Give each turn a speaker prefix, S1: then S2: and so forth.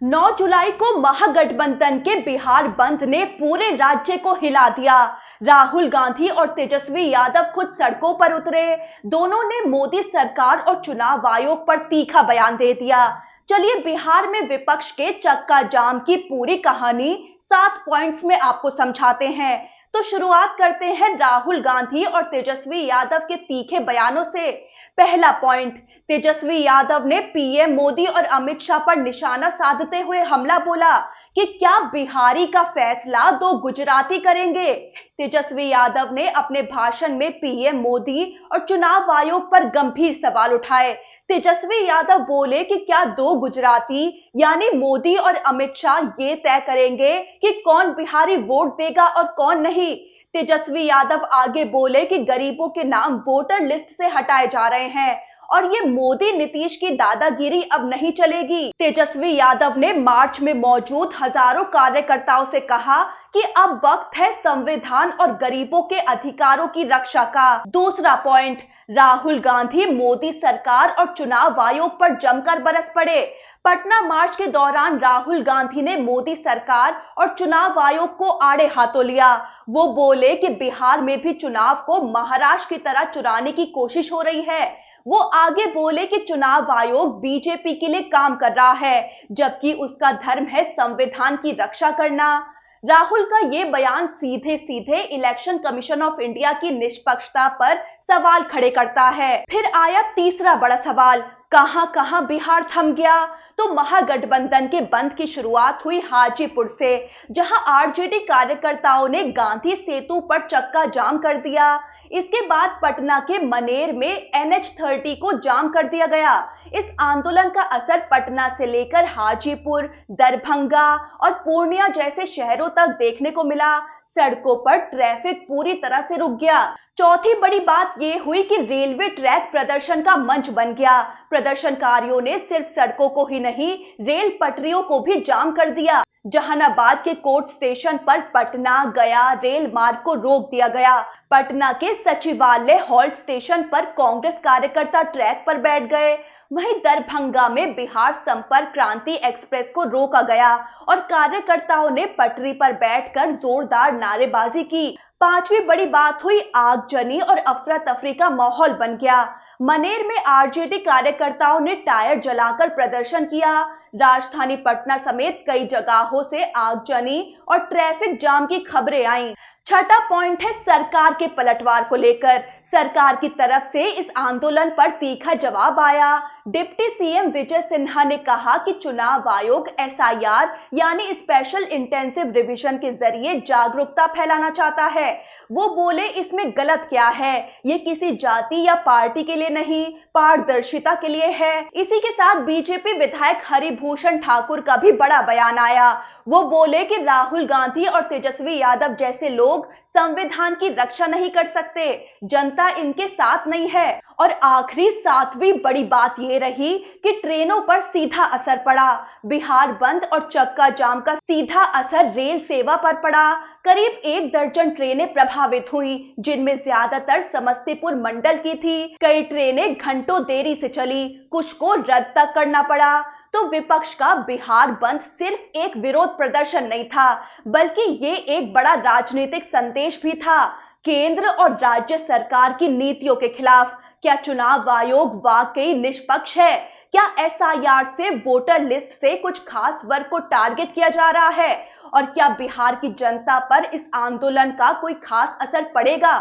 S1: 9 जुलाई को महागठबंधन के बिहार बंद ने पूरे राज्य को हिला दिया। राहुल गांधी और तेजस्वी यादव खुद सड़कों पर उतरे। दोनों ने मोदी सरकार और चुनाव आयोग पर तीखा बयान दे दिया। चलिए बिहार में विपक्ष के चक्का जाम की पूरी कहानी 7 पॉइंट्स में आपको समझाते हैं। तो शुरुआत करते हैं राहुल गांधी और तेजस्वी यादव के तीखे बयानों से। पहला पॉइंट, तेजस्वी यादव ने पीएम मोदी और अमित शाह पर निशाना साधते हुए हमला बोला कि क्या बिहारी का फैसला 2 गुजराती करेंगे। तेजस्वी यादव ने अपने भाषण में पीएम मोदी और चुनाव आयोग पर गंभीर सवाल उठाए। तेजस्वी यादव बोले कि क्या 2 गुजराती यानी मोदी और अमित शाह ये तय करेंगे कि कौन बिहारी वोट देगा और कौन नहीं। तेजस्वी यादव आगे बोले कि गरीबों के नाम वोटर लिस्ट से हटाए जा रहे हैं और ये मोदी नीतीश की दादागिरी अब नहीं चलेगी। तेजस्वी यादव ने मार्च में मौजूद हजारों कार्यकर्ताओं से कहा कि अब वक्त है संविधान और गरीबों के अधिकारों की रक्षा का। दूसरा पॉइंट, राहुल गांधी मोदी सरकार और चुनाव आयोग पर जमकर बरस पड़े। पटना मार्च के दौरान राहुल गांधी ने मोदी सरकार और चुनाव आयोग को आड़े हाथों लिया। वो बोले कि बिहार में भी चुनाव को महाराष्ट्र की तरह चुराने की कोशिश हो रही है। वो आगे बोले कि चुनाव आयोग बीजेपी के लिए काम कर रहा है, जबकि उसका धर्म है संविधान की रक्षा करना। राहुल का ये बयान सीधे सीधे इलेक्शन कमीशन ऑफ इंडिया की निष्पक्षता पर सवाल खड़े करता है। फिर आया तीसरा बड़ा सवाल, कहां कहां बिहार थम गया। तो महागठबंधन के बंद की शुरुआत हुई हाजीपुर से, जहां आरजेडी कार्यकर्ताओं ने गांधी सेतु पर चक्का जाम कर दिया। इसके बाद पटना के मनेर में NH30 को जाम कर दिया गया। इस आंदोलन का असर पटना से लेकर हाजीपुर, दरभंगा और पूर्णिया जैसे शहरों तक देखने को मिला। सड़कों पर ट्रैफिक पूरी तरह से रुक गया। चौथी बड़ी बात यह हुई कि रेलवे ट्रैक प्रदर्शन का मंच बन गया। प्रदर्शनकारियों ने सिर्फ सड़कों को ही नहीं, रेल पटरियों को भी जाम कर दिया। जहानाबाद के कोर्ट स्टेशन पर पटना गया रेल मार्ग को रोक दिया गया। पटना के सचिवालय हॉल्ट स्टेशन पर कांग्रेस कार्यकर्ता ट्रैक पर बैठ गए। वहीं दरभंगा में बिहार संपर्क क्रांति एक्सप्रेस को रोका गया और कार्यकर्ताओं ने पटरी पर बैठकर जोरदार नारेबाजी की। पांचवी बड़ी बात हुई आगजनी और अफरा तफरी का माहौल बन गया। मनेर में आरजेडी कार्यकर्ताओं ने टायर जलाकर प्रदर्शन किया। राजधानी पटना समेत कई जगहों से आगजनी और ट्रैफिक जाम की खबरें आईं। छठा पॉइंट है सरकार के पलटवार को लेकर। सरकार की तरफ से इस आंदोलन पर तीखा जवाब आया। डिप्टी सीएम विजय सिन्हा ने कहा कि चुनाव आयोग SIR यानी स्पेशल इंटेंसिव रिवीजन के जरिए जागरूकता फैलाना चाहता है। वो बोले इसमें गलत क्या है, ये किसी जाति या पार्टी के लिए नहीं, पारदर्शिता के लिए है। इसी के साथ बीजेपी विधायक हरिभूषण ठाकुर का भी बड़ा बयान आया। वो बोले कि राहुल गांधी और तेजस्वी यादव जैसे लोग संविधान की रक्षा नहीं कर सकते, जनता इनके साथ नहीं है। और आखिरी 7वीं बड़ी बात ये रही कि ट्रेनों पर सीधा असर पड़ा। बिहार बंद और चक्का जाम का सीधा असर रेल सेवा पर पड़ा। करीब 1 दर्जन ट्रेनें प्रभावित हुई, जिनमें ज्यादातर समस्तीपुर मंडल की थी। कई ट्रेनें घंटों देरी से चली, कुछ को रद्द तक करना पड़ा। तो विपक्ष का बिहार बंद सिर्फ एक विरोध प्रदर्शन नहीं था, बल्कि ये एक बड़ा राजनीतिक संदेश भी था, केंद्र और राज्य सरकार की नीतियों के खिलाफ। क्या चुनाव आयोग वाकई निष्पक्ष है? क्या SIR से वोटर लिस्ट से कुछ खास वर्ग को टारगेट किया जा रहा है? और क्या बिहार की जनता पर इस आंदोलन का कोई खास असर पड़ेगा?